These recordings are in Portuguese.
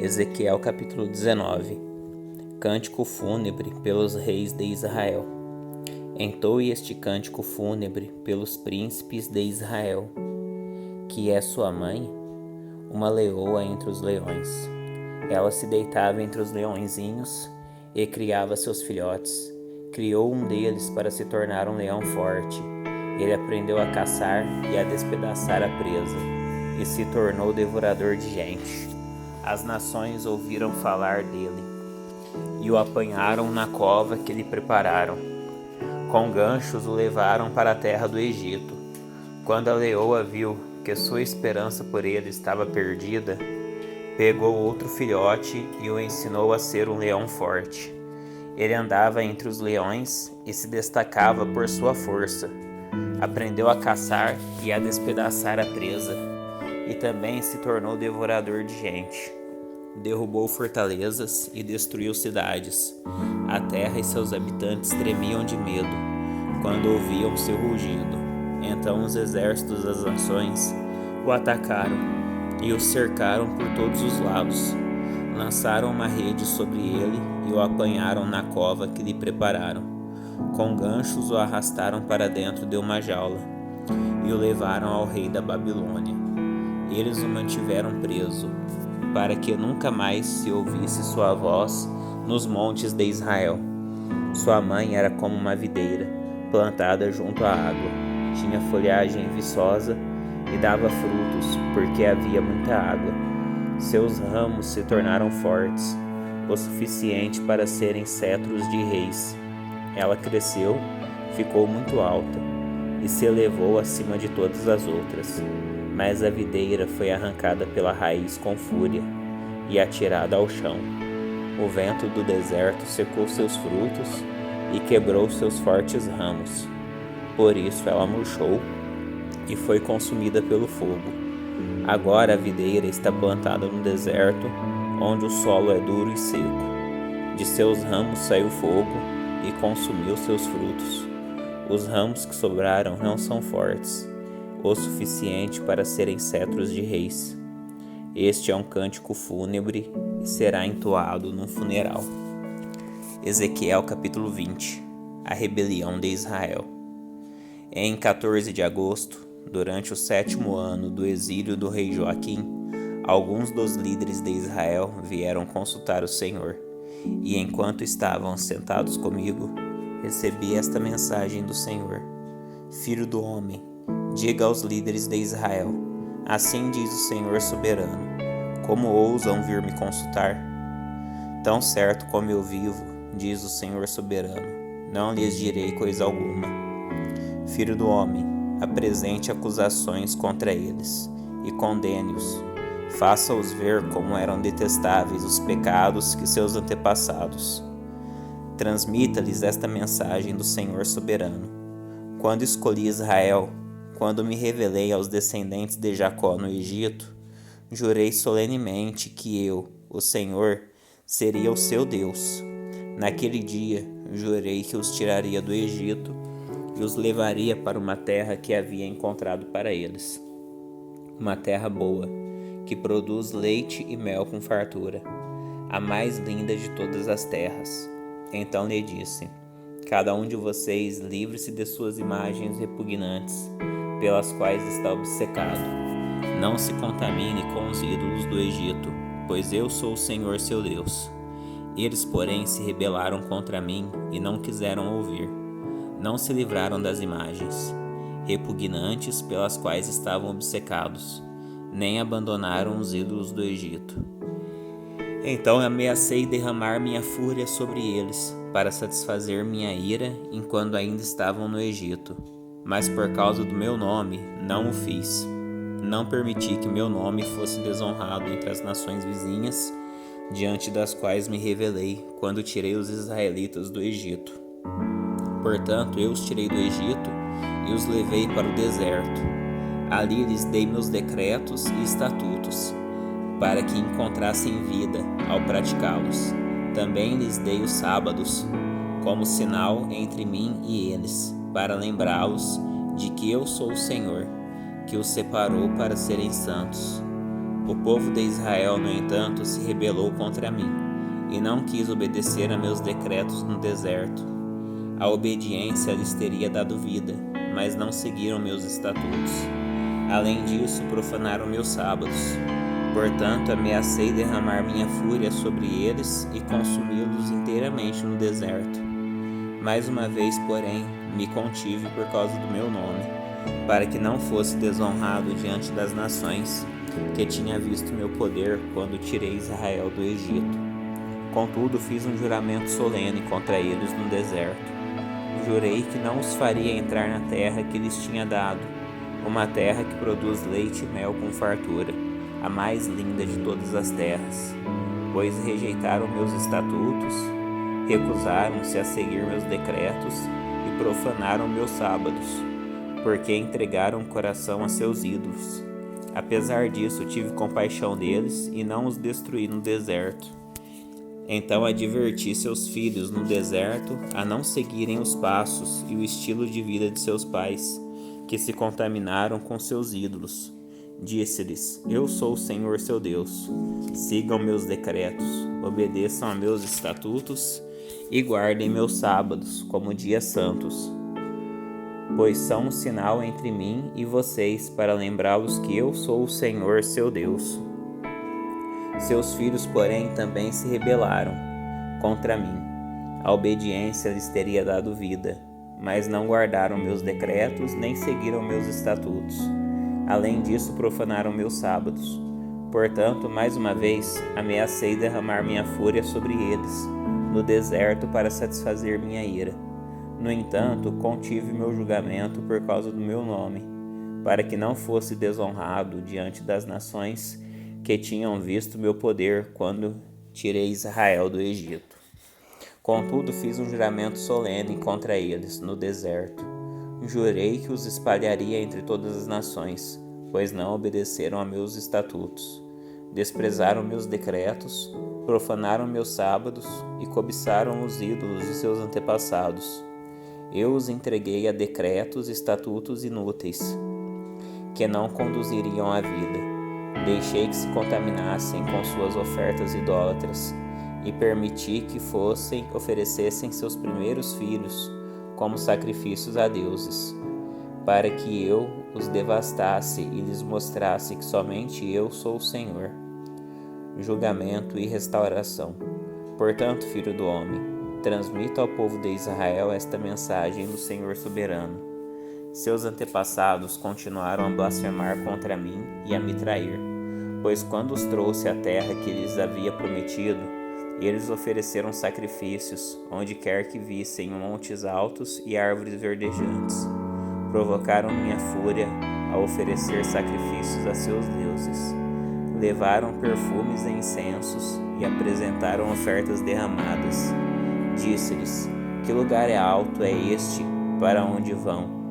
Ezequiel capítulo 19. Cântico fúnebre pelos reis de Israel. Entoe este cântico fúnebre pelos príncipes de Israel, que é sua mãe, uma leoa entre os leões. Ela se deitava entre os leõezinhos e criava seus filhotes. Criou um deles para se tornar um leão forte. Ele aprendeu a caçar e a despedaçar a presa, e se tornou devorador de gente. As nações ouviram falar dele e o apanharam na cova que lhe prepararam. Com ganchos o levaram para a terra do Egito. Quando a leoa viu que sua esperança por ele estava perdida, pegou outro filhote e o ensinou a ser um leão forte. Ele andava entre os leões e se destacava por sua força. Aprendeu a caçar e a despedaçar a presa, e também se tornou devorador de gente. Derrubou fortalezas e destruiu cidades. A terra e seus habitantes tremiam de medo quando ouviam seu rugido. Então os exércitos das nações o atacaram e o cercaram por todos os lados. Lançaram uma rede sobre ele e o apanharam na cova que lhe prepararam. Com ganchos o arrastaram para dentro de uma jaula e o levaram ao rei da Babilônia. Eles o mantiveram preso, para que nunca mais se ouvisse sua voz nos montes de Israel. Sua mãe era como uma videira, plantada junto à água. Tinha folhagem viçosa e dava frutos, porque havia muita água. Seus ramos se tornaram fortes, o suficiente para serem cetros de reis. Ela cresceu, ficou muito alta e se elevou acima de todas as outras. Mas a videira foi arrancada pela raiz com fúria e atirada ao chão. O vento do deserto secou seus frutos e quebrou seus fortes ramos. Por isso ela murchou e foi consumida pelo fogo. Agora a videira está plantada no deserto, onde o solo é duro e seco. De seus ramos saiu fogo e consumiu seus frutos. Os ramos que sobraram não são fortes o suficiente para serem cetros de reis. Este é um cântico fúnebre e será entoado num funeral. Ezequiel capítulo 20. A rebelião de Israel. Em 14 de agosto, durante o 7º ano do exílio do rei Joaquim, alguns dos líderes de Israel vieram consultar o Senhor, e enquanto estavam sentados comigo, recebi esta mensagem do Senhor: Filho do homem, diga aos líderes de Israel: assim diz o Senhor soberano, como ousam vir me consultar? Tão certo como eu vivo, diz o Senhor soberano, não lhes direi coisa alguma. Filho do homem, apresente acusações contra eles e condene-os. Faça-os ver como eram detestáveis os pecados que seus antepassados. Transmita-lhes esta mensagem do Senhor soberano: quando escolhi Israel, quando me revelei aos descendentes de Jacó no Egito, jurei solenemente que eu, o Senhor, seria o seu Deus. Naquele dia, jurei que os tiraria do Egito e os levaria para uma terra que havia encontrado para eles. Uma terra boa, que produz leite e mel com fartura, a mais linda de todas as terras. Então lhe disse: cada um de vocês livre-se de suas imagens repugnantes, pelas quais está obcecado. Não se contamine com os ídolos do Egito, pois eu sou o Senhor seu Deus. Eles, porém, se rebelaram contra mim e não quiseram ouvir. Não se livraram das imagens repugnantes pelas quais estavam obcecados, nem abandonaram os ídolos do Egito. Então ameacei derramar minha fúria sobre eles, para satisfazer minha ira enquanto ainda estavam no Egito. Mas por causa do meu nome, não o fiz. Não permiti que meu nome fosse desonrado entre as nações vizinhas, diante das quais me revelei quando tirei os israelitas do Egito. Portanto, eu os tirei do Egito e os levei para o deserto. Ali lhes dei meus decretos e estatutos, para que encontrassem vida ao praticá-los. Também lhes dei os sábados, como sinal entre mim e eles, para lembrá-los de que eu sou o Senhor, que os separou para serem santos. O povo de Israel, no entanto, se rebelou contra mim e não quis obedecer a meus decretos no deserto. A obediência lhes teria dado vida, mas não seguiram meus estatutos. Além disso, profanaram meus sábados. Portanto, ameacei derramar minha fúria sobre eles e consumi-los inteiramente no deserto. Mais uma vez, porém, me contive por causa do meu nome, para que não fosse desonrado diante das nações, que tinha visto meu poder quando tirei Israel do Egito. Contudo, fiz um juramento solene contra eles no deserto. Jurei que não os faria entrar na terra que lhes tinha dado, uma terra que produz leite e mel com fartura, a mais linda de todas as terras, pois rejeitaram meus estatutos, recusaram-se a seguir meus decretos e profanaram meus sábados, porque entregaram o coração a seus ídolos. Apesar disso, tive compaixão deles e não os destruí no deserto. Então adverti seus filhos no deserto a não seguirem os passos e o estilo de vida de seus pais, que se contaminaram com seus ídolos. Disse-lhes: Eu sou o Senhor seu Deus. Sigam meus decretos, obedeçam a meus estatutos e guardem meus sábados como dias santos, pois são um sinal entre mim e vocês para lembrá-los que eu sou o Senhor seu Deus. Seus filhos, porém, também se rebelaram contra mim. A obediência lhes teria dado vida, mas não guardaram meus decretos nem seguiram meus estatutos. Além disso, profanaram meus sábados. Portanto, mais uma vez, ameacei derramar minha fúria sobre eles, no deserto, para satisfazer minha ira. No entanto, contive meu julgamento por causa do meu nome, para que não fosse desonrado diante das nações que tinham visto meu poder quando tirei Israel do Egito. Contudo, fiz um juramento solene contra eles no deserto. Jurei que os espalharia entre todas as nações, pois não obedeceram a meus estatutos. Desprezaram meus decretos, profanaram meus sábados e cobiçaram os ídolos de seus antepassados. Eu os entreguei a decretos e estatutos inúteis, que não conduziriam à vida. Deixei que se contaminassem com suas ofertas idólatras e permiti que oferecessem seus primeiros filhos como sacrifícios a deuses, para que eu os devastasse e lhes mostrasse que somente eu sou o Senhor. Julgamento e restauração. Portanto, filho do homem, transmita ao povo de Israel esta mensagem do Senhor soberano. Seus antepassados continuaram a blasfemar contra mim e a me trair, pois quando os trouxe à terra que lhes havia prometido, eles ofereceram sacrifícios onde quer que vissem montes altos e árvores verdejantes. Provocaram minha fúria ao oferecer sacrifícios a seus deuses. Levaram perfumes e incensos e apresentaram ofertas derramadas. Disse-lhes: Que lugar alto é este para onde vão?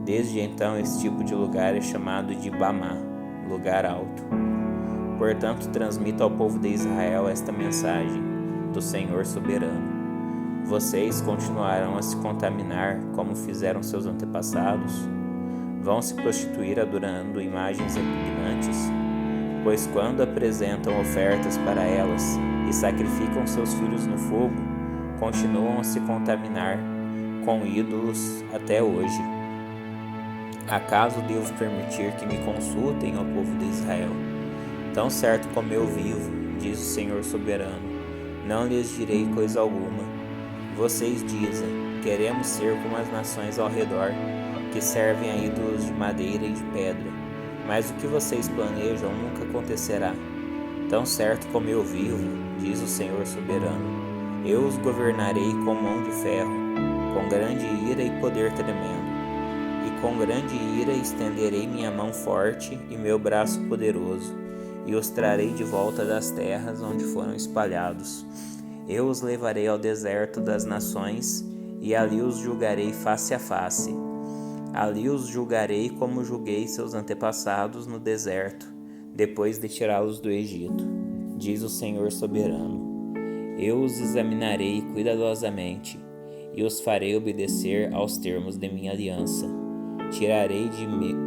Desde então, esse tipo de lugar é chamado de Bamá, lugar alto. Portanto, transmito ao povo de Israel esta mensagem do Senhor soberano. Vocês continuarão a se contaminar como fizeram seus antepassados? Vão se prostituir adorando imagens repugnantes? Pois quando apresentam ofertas para elas e sacrificam seus filhos no fogo, continuam a se contaminar com ídolos até hoje. Acaso devo permitir que me consultem, ó povo de Israel? Tão certo como eu vivo, diz o Senhor soberano, não lhes direi coisa alguma. Vocês dizem: queremos ser como as nações ao redor, que servem a ídolos de madeira e de pedra. Mas o que vocês planejam nunca acontecerá. Tão certo como eu vivo, diz o Senhor soberano, eu os governarei com mão de ferro, com grande ira e poder tremendo. E com grande ira estenderei minha mão forte e meu braço poderoso, e os trarei de volta das terras onde foram espalhados. Eu os levarei ao deserto das nações, e ali os julgarei face a face. Ali os julgarei como julguei seus antepassados no deserto, depois de tirá-los do Egito, diz o Senhor soberano. Eu os examinarei cuidadosamente, e os farei obedecer aos termos de minha aliança. Tirarei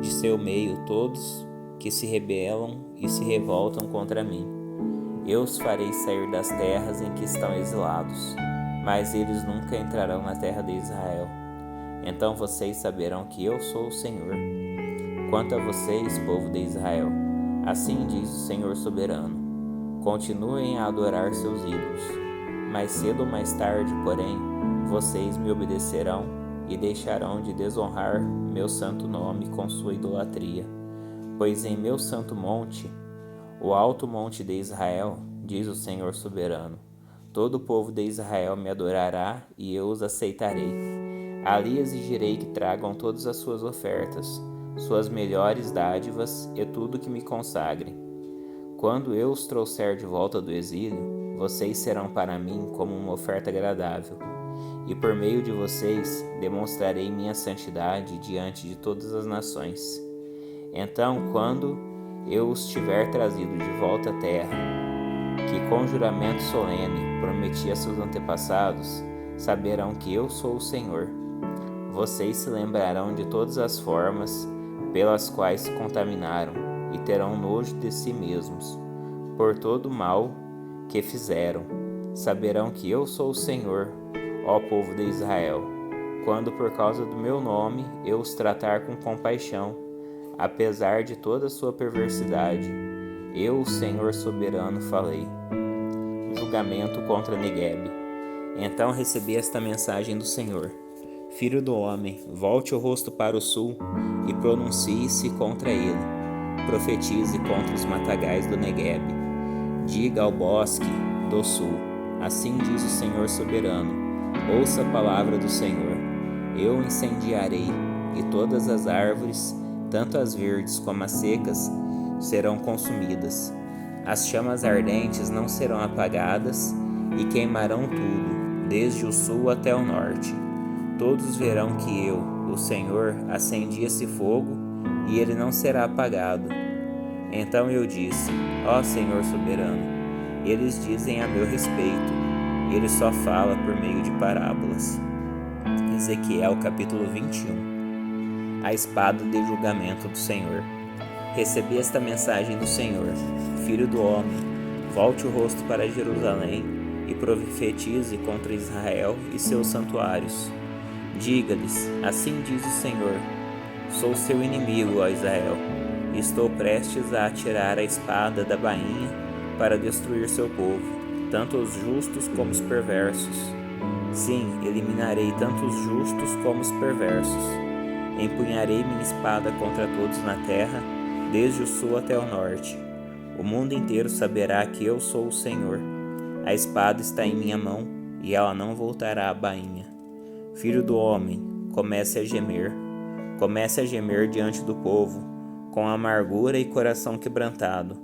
de seu meio todos que se rebelam e se revoltam contra mim. Eu os farei sair das terras em que estão exilados, mas eles nunca entrarão na terra de Israel. Então vocês saberão que eu sou o Senhor. Quanto a vocês, povo de Israel, assim diz o Senhor soberano: continuem a adorar seus ídolos. Mais cedo ou mais tarde, porém, vocês me obedecerão e deixarão de desonrar meu santo nome com sua idolatria. Pois em meu santo monte, o alto monte de Israel, diz o Senhor soberano, todo o povo de Israel me adorará e eu os aceitarei. Ali exigirei que tragam todas as suas ofertas, suas melhores dádivas e tudo que me consagrem. Quando eu os trouxer de volta do exílio, vocês serão para mim como uma oferta agradável, e por meio de vocês demonstrarei minha santidade diante de todas as nações. Então, quando eu os tiver trazido de volta à terra, que com juramento solene prometi a seus antepassados, saberão que eu sou o Senhor. Vocês se lembrarão de todas as formas pelas quais se contaminaram e terão nojo de si mesmos, por todo o mal que fizeram. Saberão que eu sou o Senhor, ó povo de Israel, quando por causa do meu nome eu os tratar com compaixão, apesar de toda a sua perversidade. Eu, o Senhor soberano, falei. Julgamento contra Neguebe. Então recebi esta mensagem do Senhor: Filho do homem, volte o rosto para o sul e pronuncie-se contra ele. Profetize contra os matagais do Neguebe. Diga ao bosque do sul: assim diz o Senhor soberano, ouça a palavra do Senhor. Eu incendiarei, e todas as árvores, tanto as verdes como as secas, serão consumidas. As chamas ardentes não serão apagadas e queimarão tudo, desde o sul até o norte. Todos verão que eu, o Senhor, acendi esse fogo e ele não será apagado. Então eu disse: ó Senhor soberano, eles dizem a meu respeito, ele só fala por meio de parábolas. Ezequiel capítulo 21. A espada de julgamento do Senhor. Recebi esta mensagem do Senhor: Filho do homem, volte o rosto para Jerusalém e profetize contra Israel e seus santuários. Diga-lhes: assim diz o Senhor, sou seu inimigo, ó Israel, e estou prestes a atirar a espada da bainha para destruir seu povo, tanto os justos como os perversos. Sim, eliminarei tanto os justos como os perversos. Empunharei minha espada contra todos na terra, desde o sul até o norte. O mundo inteiro saberá que eu sou o Senhor. A espada está em minha mão, e ela não voltará à bainha. Filho do homem, comece a gemer. Comece a gemer diante do povo, com amargura e coração quebrantado.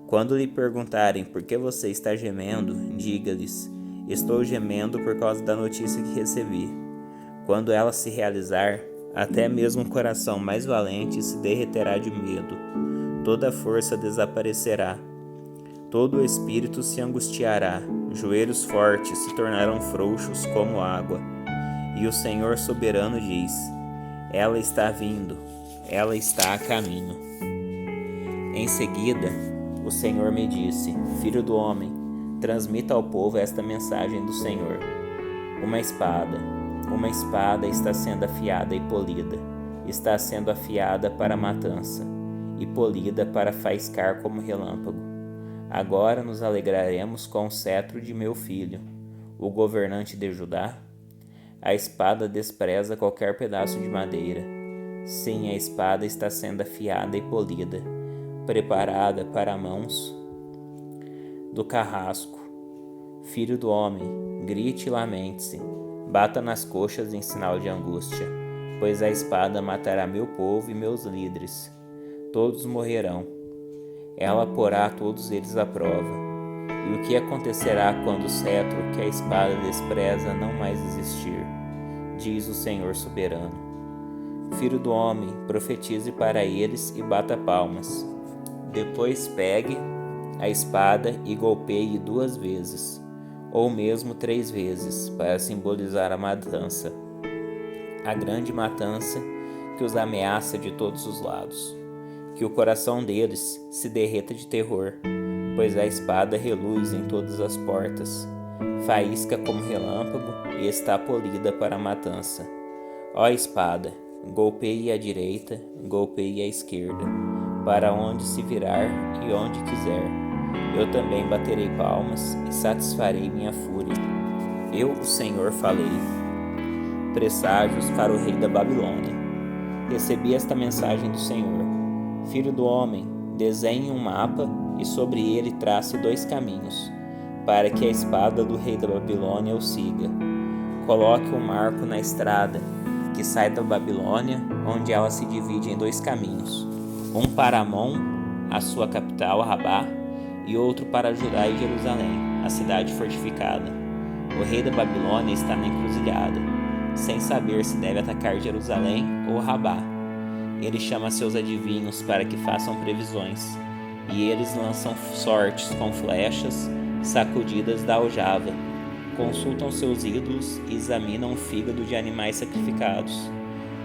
Quando lhe perguntarem por que você está gemendo, diga-lhes: estou gemendo por causa da notícia que recebi. Quando ela se realizar, até mesmo o coração mais valente se derreterá de medo. Toda a força desaparecerá. Todo o espírito se angustiará. Joelhos fortes se tornarão frouxos como água. E o Senhor soberano diz: ela está vindo, ela está a caminho. Em seguida, o Senhor me disse: Filho do homem, transmita ao povo esta mensagem do Senhor. Uma espada está sendo afiada e polida, está sendo afiada para a matança, e polida para faiscar como relâmpago. Agora nos alegraremos com o cetro de meu filho, o governante de Judá. A espada despreza qualquer pedaço de madeira. Sim, a espada está sendo afiada e polida, preparada para mãos do carrasco. Filho do homem, grite e lamente-se, bata nas coxas em sinal de angústia, pois a espada matará meu povo e meus líderes. Todos morrerão. Ela porá todos eles à prova. E o que acontecerá quando o cetro que a espada despreza não mais existir? Diz o Senhor soberano. Filho do homem, profetize para eles e bata palmas. Depois pegue a espada e golpeie 2 vezes, ou mesmo 3 vezes, para simbolizar a matança, a grande matança que os ameaça de todos os lados. que o coração deles se derreta de terror, pois a espada reluz em todas as portas, faísca como relâmpago e está polida para a matança. Ó espada, golpeie à direita, golpeie à esquerda, para onde se virar e onde quiser. Eu também baterei palmas e satisfarei minha fúria. Eu, o Senhor, falei. Presságios para o rei da Babilônia. Recebi esta mensagem do Senhor. Filho do homem, desenhe um mapa e sobre ele trace 2 caminhos, para que a espada do rei da Babilônia o siga. Coloque um marco na estrada que sai da Babilônia, onde ela se divide em 2 caminhos, um para Amon, a sua capital, Rabá, e outro para Judá e Jerusalém, a cidade fortificada. O rei da Babilônia está na encruzilhada, sem saber se deve atacar Jerusalém ou Rabá. Ele chama seus adivinhos para que façam previsões, e eles lançam sortes com flechas sacudidas da aljava. Consultam seus ídolos e examinam o fígado de animais sacrificados.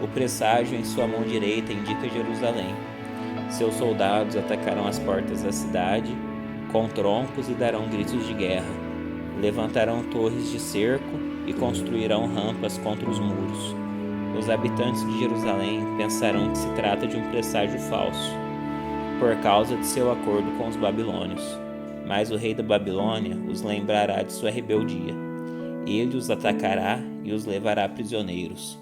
O presságio em sua mão direita indica Jerusalém. Seus soldados atacarão as portas da cidade com troncos e darão gritos de guerra. Levantarão torres de cerco e construirão rampas contra os muros. Os habitantes de Jerusalém pensarão que se trata de um presságio falso, por causa de seu acordo com os babilônios. Mas o rei da Babilônia os lembrará de sua rebeldia. Ele os atacará e os levará prisioneiros.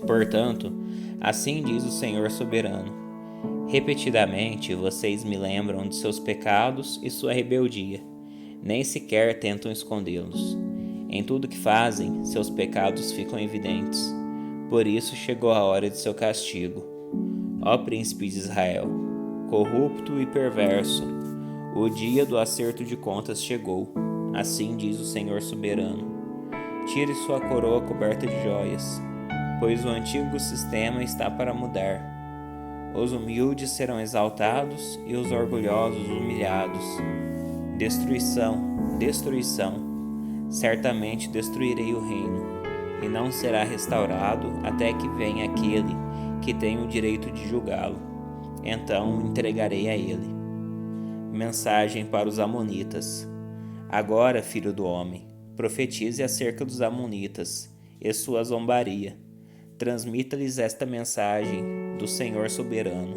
Portanto, assim diz o Senhor soberano: repetidamente vocês me lembram de seus pecados e sua rebeldia, nem sequer tentam escondê-los. Em tudo que fazem, seus pecados ficam evidentes. Por isso chegou a hora de seu castigo. Ó príncipe de Israel, corrupto e perverso, o dia do acerto de contas chegou. Assim diz o Senhor soberano. Tire sua coroa coberta de joias, pois o antigo sistema está para mudar. Os humildes serão exaltados e os orgulhosos humilhados. Destruição, destruição. Certamente destruirei o reino, e não será restaurado até que venha aquele que tem o direito de julgá-lo. Então o entregarei a ele. Mensagem para os amonitas. Agora, filho do homem, profetize acerca dos amonitas e sua zombaria. Transmita-lhes esta mensagem do Senhor soberano.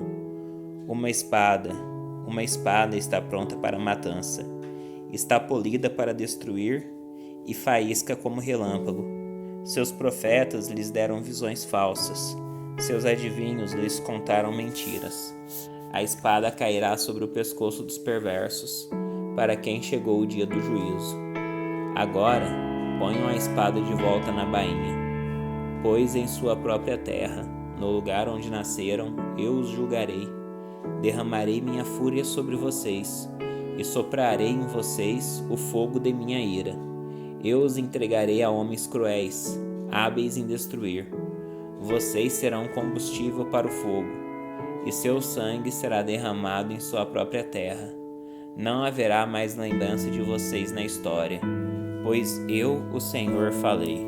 Uma espada está pronta para a matança. Está polida para destruir e faísca como relâmpago. Seus profetas lhes deram visões falsas. Seus adivinhos lhes contaram mentiras. A espada cairá sobre o pescoço dos perversos, para quem chegou o dia do juízo. Agora, ponham a espada de volta na bainha, pois em sua própria terra, no lugar onde nasceram, eu os julgarei. Derramarei minha fúria sobre vocês, e soprarei em vocês o fogo de minha ira. Eu os entregarei a homens cruéis, hábeis em destruir. Vocês serão combustível para o fogo, e seu sangue será derramado em sua própria terra. Não haverá mais lembrança de vocês na história, pois eu, o Senhor, falei.